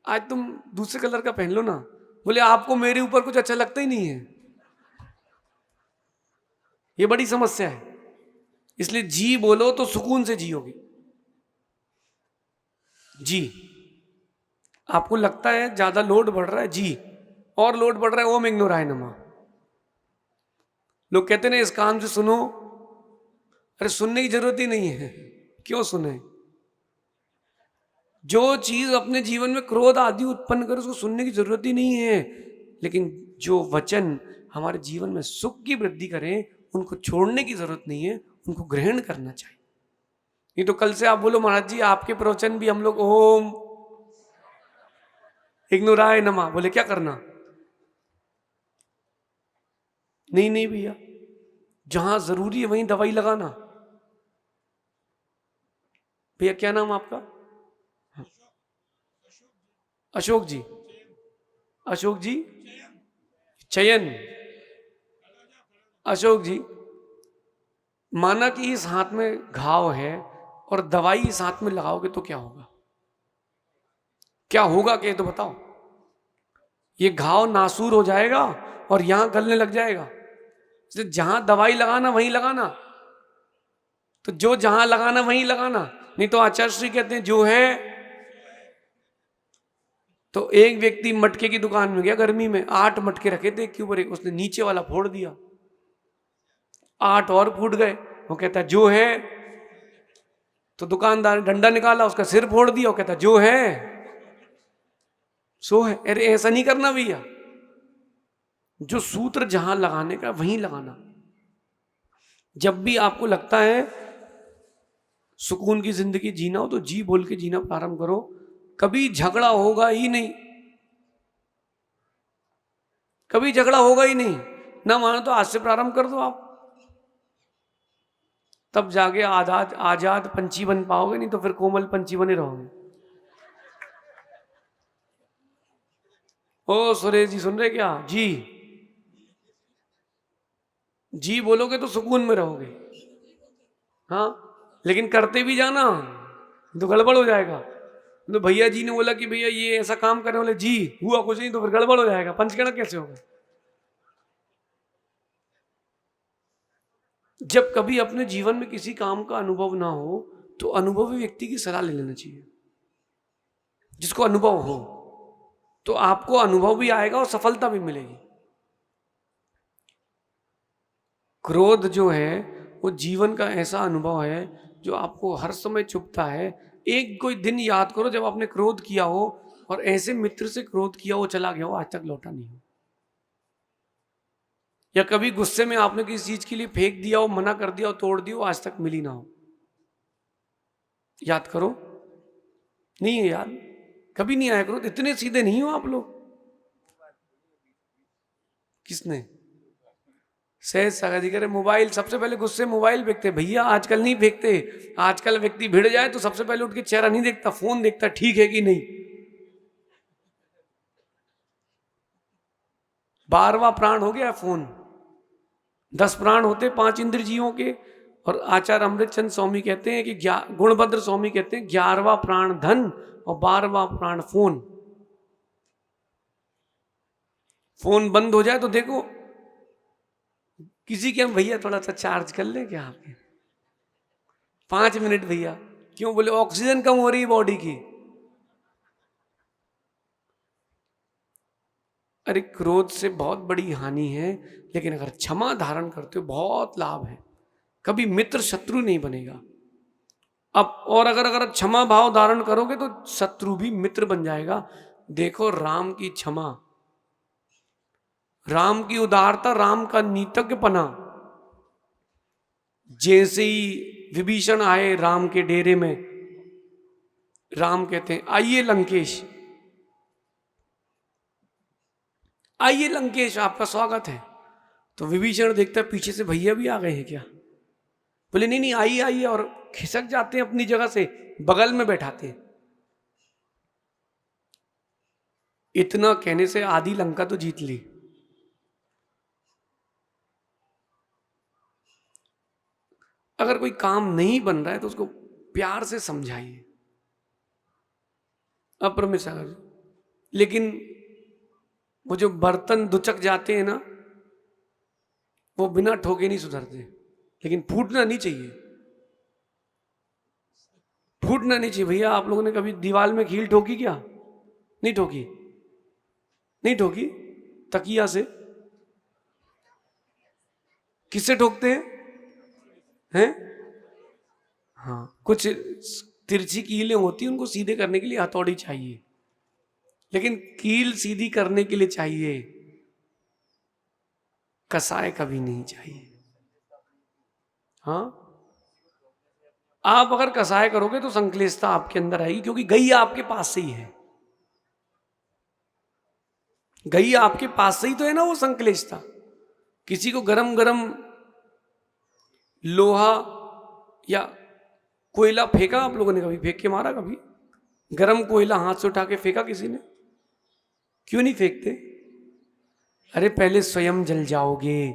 Speaker 1: आज तुम दूसरे कलर का पहन लो ना। बोले आपको मेरे ऊपर कुछ अच्छा लगता ही नहीं है। ये बड़ी समस्या है, इसलिए जी बोलो तो सुकून से जियोगे। जी, आपको लगता है ज्यादा लोड बढ़ रहा है जी, और लोड बढ़ रहा है ओम इग्नोराय नमः। लोग कहते ना इस कान से सुनो, अरे सुनने की जरूरत ही नहीं है, क्यों सुने? जो चीज अपने जीवन में क्रोध आदि उत्पन्न करे उसको सुनने की जरूरत ही नहीं है। लेकिन जो वचन हमारे जीवन में सुख की वृद्धि करें उनको छोड़ने की जरूरत नहीं है, उनको ग्रहण करना चाहिए। नहीं तो कल से आप बोलो महाराज जी आपके प्रवचन भी हम लोग ओम इग्नुराय नमः बोले, क्या करना? नहीं नहीं भैया, जहां जरूरी है वहीं दवाई लगाना। भैया क्या नाम आपका? अशोक जी, अशोक जी, चयन, अशोक जी, माना कि इस हाथ में घाव है और दवाई इस हाथ में लगाओगे तो क्या होगा? क्या होगा क्या तो बताओ। ये घाव नासूर हो जाएगा और यहां गलने लग जाएगा। इसलिए जहां दवाई लगाना वहीं लगाना, तो जो जहां लगाना वहीं लगाना। नहीं तो आचार्य श्री कहते हैं जो है, तो एक व्यक्ति मटके की दुकान में गया गर्मी में, 8 मटके रखे थे एक ऊपर एक, उसने नीचे वाला फोड़ दिया, 8 और फूट गए। वो कहता जो है, तो दुकानदार ने डंडा निकाला उसका सिर फोड़ दिया। वो कहता जो है सो है। अरे ऐसा नहीं करना भैया, जो सूत्र जहां लगाने का वहीं लगाना। जब भी आपको लगता है सुकून की जिंदगी जीना हो तो जी बोल के जीना प्रारंभ करो, कभी झगड़ा होगा ही नहीं, कभी झगड़ा होगा ही नहीं। ना मानो तो आज से प्रारंभ कर दो आप, तब जाके आजाद आजाद पंछी बन पाओगे, नहीं तो फिर कोमल पंछी बने रहोगे। ओ सुरेश जी सुन रहे क्या? जी, जी बोलोगे तो सुकून में रहोगे। हाँ, लेकिन करते भी जाना तो गड़बड़ हो जाएगा। तो भैया जी ने बोला कि भैया ये ऐसा काम करने वाले जी हुआ कुछ नहीं, तो फिर गड़बड़ हो जाएगा, पंचकर्म कैसे होगा। जब कभी अपने जीवन में किसी काम का अनुभव ना हो तो अनुभवी व्यक्ति की सलाह ले लेना चाहिए, जिसको अनुभव हो, तो आपको अनुभव भी आएगा और सफलता भी मिलेगी। क्रोध जो है वो जीवन का ऐसा अनुभव है जो आपको हर समय चुभता है। एक कोई दिन याद करो जब आपने क्रोध किया हो और ऐसे मित्र से क्रोध किया हो चला गया हो, आज तक लौटा नहीं हो। या कभी गुस्से में आपने किसी चीज के लिए फेंक दिया हो, मना कर दिया हो, तोड़ दिया हो, आज तक मिली ना हो। याद करो, नहीं है याद, कभी नहीं आया क्रोध। इतने सीधे नहीं हो आप लोग। किसने? सहज सागर जी कह रहे मोबाइल, सबसे पहले गुस्से मोबाइल फेंकते। भैया आजकल नहीं फेंकते, आजकल व्यक्ति भिड़ जाए तो सबसे पहले उठ के चेहरा नहीं देखता, फोन देखता ठीक है कि नहीं। 12वां प्राण हो गया फोन। 10 प्राण होते 5 इंद्र जीवों के, और आचार्य अमृतचंद स्वामी कहते हैं कि गुणभद्र स्वामी कहते हैं 11वां प्राण धन और 12वां प्राण फोन। फोन बंद हो जाए तो देखो, किसी के हम भैया थोड़ा सा चार्ज कर ले क्या आपके, 5 मिनट भैया, क्यों? बोले ऑक्सीजन कम हो रही है बॉडी की। अरे क्रोध से बहुत बड़ी हानि है, लेकिन अगर क्षमा धारण करते हो बहुत लाभ है। कभी मित्र शत्रु नहीं बनेगा। अब और अगर अगर क्षमा भाव धारण करोगे तो शत्रु भी मित्र बन जाएगा। देखो राम की क्षमा, राम की उदारता, राम का नीतज्ञपना। जैसे ही विभीषण आए राम के डेरे में, राम कहते हैं आइए लंकेश, आइए लंकेश आपका स्वागत है। तो विभीषण देखता है पीछे से भैया भी आ गए हैं क्या। बोले नहीं नहीं आइए आइए, और खिसक जाते हैं अपनी जगह से, बगल में बैठाते हैं। इतना कहने से आधी लंका तो जीत ली। अगर कोई काम नहीं बन रहा है तो उसको प्यार से समझाइए, अप्रमेय सागर। लेकिन वो जो बर्तन दुचक जाते हैं ना, वो बिना ठोके नहीं सुधरते। लेकिन फूटना नहीं चाहिए, फूटना नहीं चाहिए। भैया आप लोगों ने कभी दीवार में कील ठोकी क्या? नहीं ठोकी, नहीं ठोकी। तकिया से? किससे ठोकते हैं? हाँ, कुछ तिरछी कीलें होती हैं, उनको सीधे करने के लिए हथौड़ी चाहिए, लेकिन कील सीधी करने के लिए चाहिए, कसाय कभी नहीं चाहिए। हाँ, आप अगर कसाय करोगे तो संक्लेशता आपके अंदर आएगी, क्योंकि गई आपके पास से ही है। गई आपके पास से ही तो है ना वो संक्लेशता। किसी को गरम गरम लोहा या कोयला फेंका आप लोगों ने? कभी फेंक के मारा? कभी गरम कोयला हाथ से उठा के फेंका किसी ने? क्यों नहीं फेंकते? अरे पहले स्वयं जल जाओगे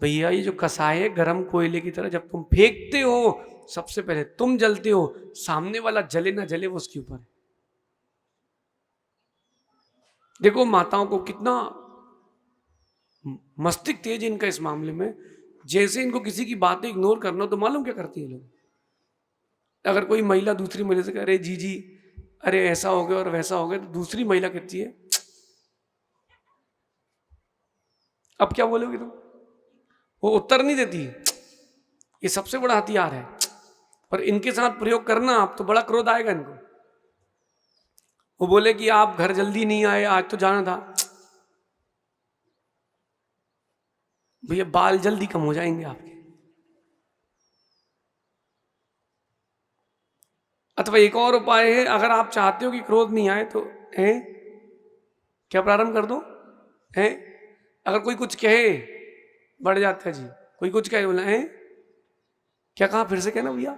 Speaker 1: भैया। ये जो कसाय है गरम कोयले की तरह, जब तुम फेंकते हो सबसे पहले तुम जलते हो, सामने वाला जले ना जले वो उसके ऊपर है। देखो माताओं को कितना मस्तिष्क तेज इनका इस मामले में। जैसे इनको किसी की बातें इग्नोर करना हो तो मालूम क्या करती है लोग? अगर कोई महिला दूसरी महिला से कह रहे जी जी अरे ऐसा हो गया और वैसा हो गया, तो दूसरी महिला कहती है अब क्या बोलोगे तुम? वो उत्तर नहीं देती। ये सबसे बड़ा हथियार है, पर इनके साथ प्रयोग करना आप तो बड़ा क्रोध आएगा इनको। वो बोले कि आप घर जल्दी नहीं आए, आज तो जाना था। भैया बाल जल्दी कम हो जाएंगे आपके। अथवा एक और उपाय है, अगर आप चाहते हो कि क्रोध नहीं आए तो है क्या, प्रारंभ कर दो है। अगर कोई कुछ कहे बढ़ जाता है जी, कोई कुछ कहे बोला है क्या कहा, फिर से कहना भैया।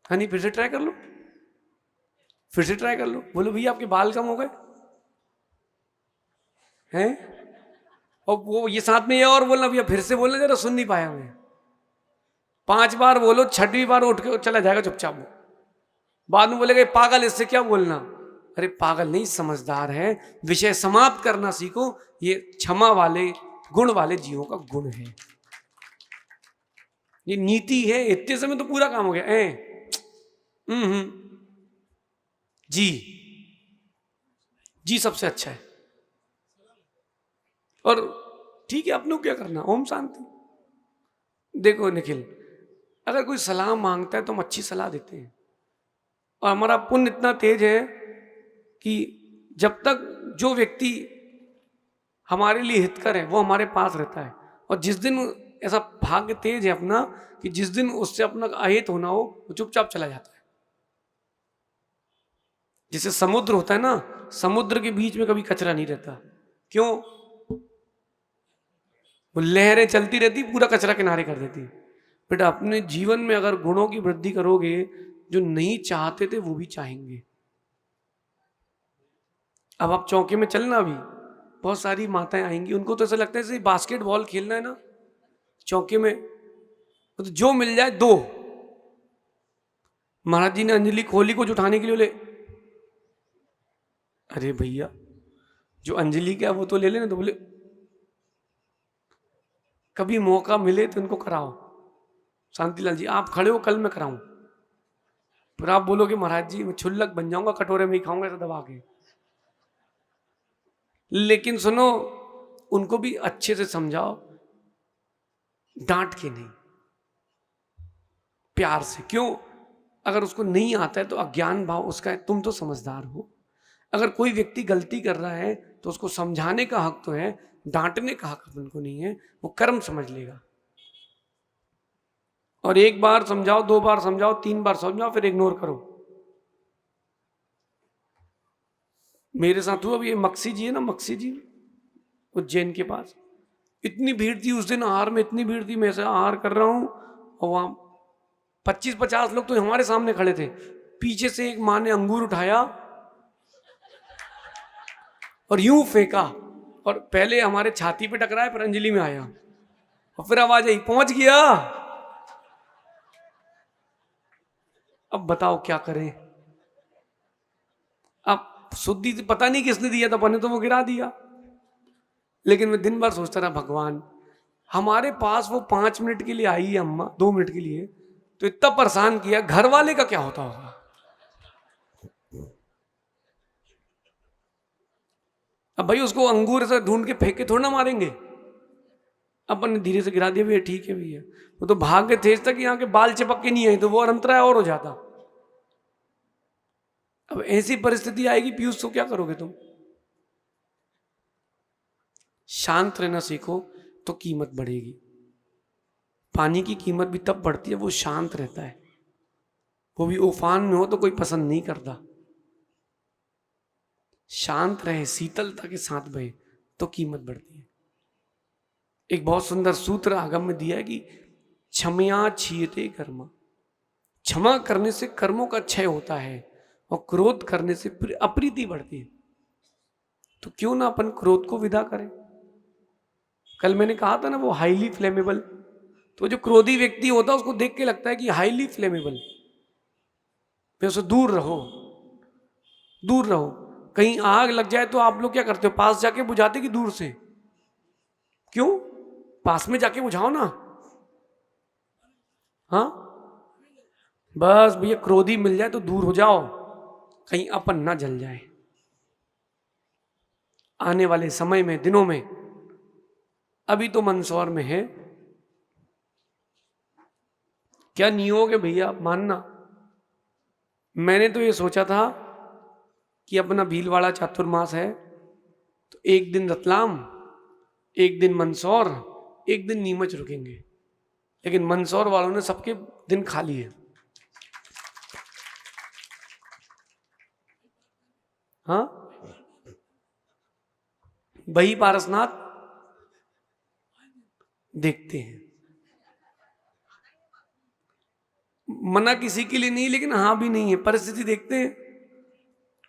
Speaker 1: हाँ नहीं, फिर से ट्राई कर लो, फिर से ट्राई कर लो। बोलो भैया आपके बाल कम हो गए हैं। और वो ये साथ में ये और बोलना भैया, फिर से बोलना, जरा सुन नहीं पाया मैं। 5 बार बोलो, 6वीं बार उठ के चला जाएगा चुपचाप वो। बाद में बोलेगा पागल, इससे क्या बोलना। अरे पागल नहीं, समझदार है, विषय समाप्त करना सीखो। ये क्षमा वाले गुण वाले जीवों का गुण है, ये नीति है। इतने समय तो पूरा काम हो गया। जी जी सबसे अच्छा है। और ठीक है, अपनों क्या करना, ओम शांति। देखो निखिल, अगर कोई सलाह मांगता है तो हम अच्छी सलाह देते हैं, और हमारा पुण्य इतना तेज है कि जब तक जो व्यक्ति हमारे लिए हितकर है वो हमारे पास रहता है, और जिस दिन ऐसा भाग्य तेज है अपना कि जिस दिन उससे अपना अहित होना हो, वो चुपचाप चला जाता है। जैसे समुद्र होता है ना, समुद्र के बीच में कभी कचरा नहीं रहता। क्यों? वो लहरें चलती रहती, पूरा कचरा किनारे कर देती। बेटा अपने जीवन में अगर गुणों की वृद्धि करोगे, जो नहीं चाहते थे वो भी चाहेंगे। अब आप चौके में चलना, अभी बहुत सारी माताएं आएंगी, उनको तो ऐसा लगता है जैसे बास्केटबॉल खेलना है ना चौके में, तो जो मिल जाए दो। महाराज जी ने अंजलि खोली कुछ उठाने के लिए, बोले अरे भैया जो अंजलि क्या वो तो ले लेना। तो बोले कभी मौका मिले तो इनको कराओ। शांतिलाल जी आप खड़े हो, कल मैं कराऊं। फिर आप बोलोगे महाराज जी मैं क्षुल्लक बन जाऊंगा, कटोरे में ही खाऊंगा ऐसा दबा के। लेकिन सुनो, उनको भी अच्छे से समझाओ, डांट के नहीं, प्यार से। क्यों? अगर उसको नहीं आता है तो अज्ञान भाव उसका है, तुम तो समझदार हो। अगर कोई व्यक्ति गलती कर रहा है तो उसको समझाने का हक तो है, डांटने का हक उनको नहीं है। वो कर्म समझ लेगा। और एक बार समझाओ, दो बार समझाओ, तीन बार समझाओ, फिर इग्नोर करो। मेरे साथ हुआ अभी, मक्सी जी है ना, मक्सी जी उज्जैन के पास, इतनी भीड़ थी उस दिन आहार में, इतनी भीड़ थी, मैं से आहार कर रहा हूं और वहां 25-50 लोग तो हमारे सामने खड़े थे। पीछे से एक माँ ने अंगूर उठाया और यूं फेंका, और पहले हमारे छाती पे टकराया, फिर अंजलि में आया, और फिर आवाज आई पहुंच गया। अब बताओ क्या करें। अब शुद्धि पता नहीं किसने दिया था, पन्ने तो वो गिरा दिया। लेकिन मैं दिन भर सोचता रहा, भगवान हमारे पास वो 5 मिनट के लिए आई है अम्मा, 2 मिनट के लिए, तो इतना परेशान किया, घर वाले का क्या होता होगा। अब भाई उसको अंगूर से ढूंढ के फेंक के थोड़ा ना मारेंगे, अपन ने धीरे से गिरा दिया, भैया ठीक है भैया। वो तो भाग्य तेज था कि यहाँ के बाल चिपक के नहीं आए, तो वो अंतराय और हो जाता। अब ऐसी परिस्थिति आएगी पीयूष, तो क्या करोगे तुम। शांत रहना सीखो तो कीमत बढ़ेगी। पानी की कीमत भी तब बढ़ती है वो शांत रहता है, वो भी उफान में हो तो कोई पसंद नहीं करता। शांत रहे, शीतलता के साथ बहे तो कीमत बढ़ती है। एक बहुत सुंदर सूत्र आगम में दिया है कि क्षमया क्षीयते कर्म, क्षमा करने से कर्मों का क्षय होता है, और क्रोध करने से अप्रीति बढ़ती है। तो क्यों ना अपन क्रोध को विदा करें। कल मैंने कहा था ना वो हाईली फ्लेमेबल, तो जो क्रोधी व्यक्ति होता है उसको देख के लगता है कि हाईली फ्लेमेबल, फिर उससे दूर रहो, दूर रहो। कहीं आग लग जाए तो आप लोग क्या करते हो, पास जाके बुझाते कि दूर से? क्यों? पास में जाके बुझाओ ना। हाँ बस भैया, क्रोधी मिल जाए तो दूर हो जाओ, कहीं अपन ना जल जाए। आने वाले समय में, दिनों में, अभी तो मंदसौर में है, क्या नियोग है भैया मानना। मैंने तो ये सोचा था कि अपना भीलवाड़ा चातुर्मास है तो एक दिन रतलाम, एक दिन मंदसौर, एक दिन नीमच रुकेंगे। लेकिन मंदसौर वालों ने सबके दिन खा लिए। हाँ वही पारसनाथ देखते हैं। मना किसी के लिए नहीं, लेकिन हाँ भी नहीं है, परिस्थिति देखते हैं।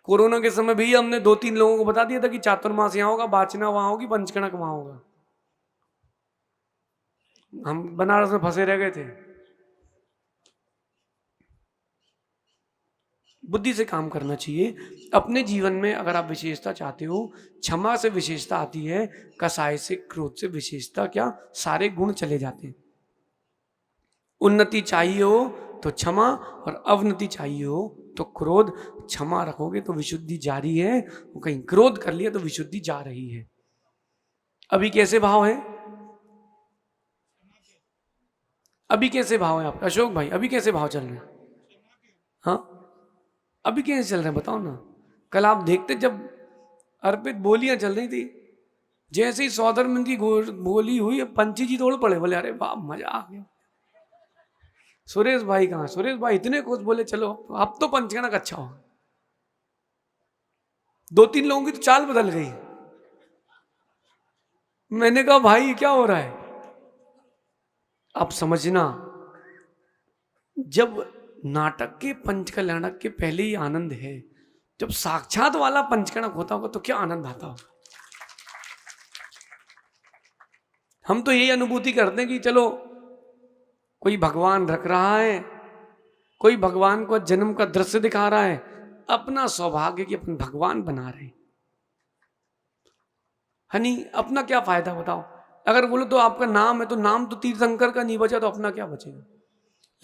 Speaker 1: कोरोना के समय भी हमने 2-3 लोगों को बता दिया था कि चातुर्मास यहाँ होगा, बाचना वहां होगी, पंचकणक वहां होगा। हम बनारस में फंसे रह गए थे। बुद्धि से काम करना चाहिए। अपने जीवन में अगर आप विशेषता चाहते हो, क्षमा से विशेषता आती है, कसाय से क्रोध से विशेषता क्या, सारे गुण चले जाते हैं। उन्नति चाहिए हो तो क्षमा, और अवनति चाहिए हो तो क्रोध। क्षमा रखोगे तो विशुद्धि जारी है, वो कहीं क्रोध कर लिया तो विशुद्धि जा रही है। अभी कैसे भाव है, अभी कैसे भाव है आपका अशोक भाई, अभी कैसे भाव चल रहे हैं? हाँ, अभी कैसे चल रहे हैं बताओ ना। कल आप देखते जब अर्पित बोलियां चल रही थी, जैसे ही सौधर्म की बोली हुई, पंची जी तोड़ पड़े, बोले अरे वाह मजा आ गया। सुरेश भाई कहाँ, सुरेश भाई इतने खुश, बोले चलो अब तो पंचगणक अच्छा हो। 2-3 लोगों की तो चाल बदल गई। मैंने कहा भाई क्या हो रहा है? अब समझना, जब नाटक के पंचकल्याणक के पहले ही आनंद है, जब साक्षात वाला पंचकणक होता होगा तो क्या आनंद आता होगा। हम तो यही अनुभूति करते हैं कि चलो कोई भगवान रख रहा है, कोई भगवान को जन्म का दृश्य दिखा रहा है, अपना सौभाग्य कि अपन भगवान बना रहे। हनी अपना क्या फायदा बताओ? अगर बोलो तो आपका नाम है, तो नाम तो तीर्थंकर का नहीं बचा, तो अपना क्या बचेगा?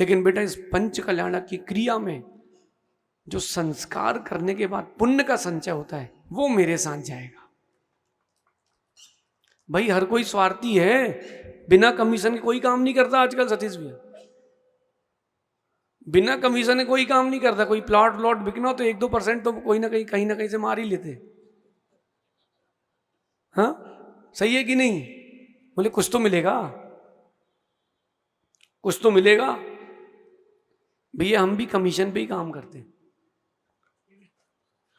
Speaker 1: लेकिन बेटा इस पंच कल्याणक की क्रिया में जो संस्कार करने के बाद पुण्य का संचय होता है, वो मेरे साथ जाएगा। भाई हर कोई स्वार्थी है, बिना कमीशन के कोई काम नहीं करता आजकल सतीश भैया। बिना कमीशन के कोई काम नहीं करता। कोई प्लॉट बिकना हो तो 1-2% तो कोई ना कहीं से मार ही लेते। हाँ सही है कि नहीं? बोले कुछ तो मिलेगा, कुछ तो मिलेगा। भैया हम भी कमीशन पे ही काम करते हैं।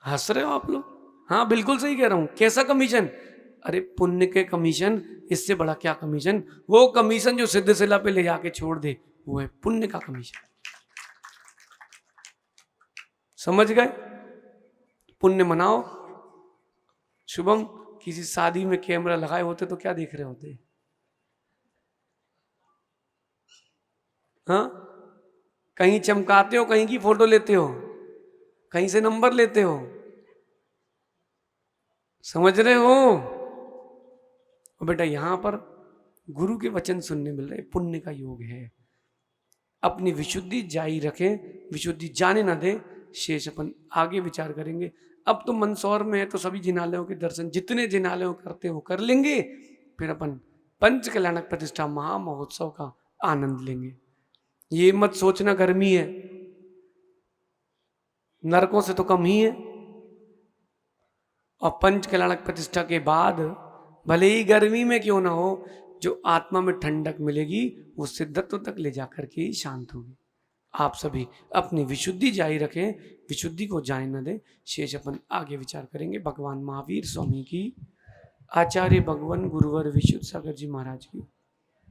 Speaker 1: हंस रहे हो आप लोग? हाँ बिल्कुल सही कह रहा हूं। कैसा कमीशन? अरे पुण्य के कमीशन, इससे बड़ा क्या कमीशन? वो कमीशन जो सिद्धशिला पे ले जाके छोड़ दे, वो है पुण्य का कमीशन। समझ गए? पुण्य मनाओ। शुभम, किसी शादी में कैमरा लगाए होते तो क्या देख रहे होते? हाँ, कहीं चमकाते हो, कहीं की फोटो लेते हो, कहीं से नंबर लेते हो। समझ रहे हो? और बेटा यहां पर गुरु के वचन सुनने मिल रहे, पुण्य का योग है। अपनी विशुद्धि जारी रखें, विशुद्धि जाने ना दे, शेष अपन आगे विचार करेंगे। अब तो मंदसौर में है तो सभी जिनालयों के दर्शन जितने जिनालयों करते हो कर लेंगे, फिर अपन पंच कल्याणक प्रतिष्ठा महामहोत्सव का आनंद लेंगे। ये मत सोचना गर्मी है, नरकों से तो कम ही है। और पंच कल्याणक प्रतिष्ठा के बाद भले ही गर्मी में क्यों ना हो, जो आत्मा में ठंडक मिलेगी वो सिद्धत्व तक ले जाकर के ही शांत होगी। आप सभी अपनी विशुद्धि जारी रखें, विशुद्धि को जाने न दें। शेष अपन आगे विचार करेंगे। भगवान महावीर स्वामी की, आचार्य भगवान गुरुवर विशुद्ध सागर जी महाराज की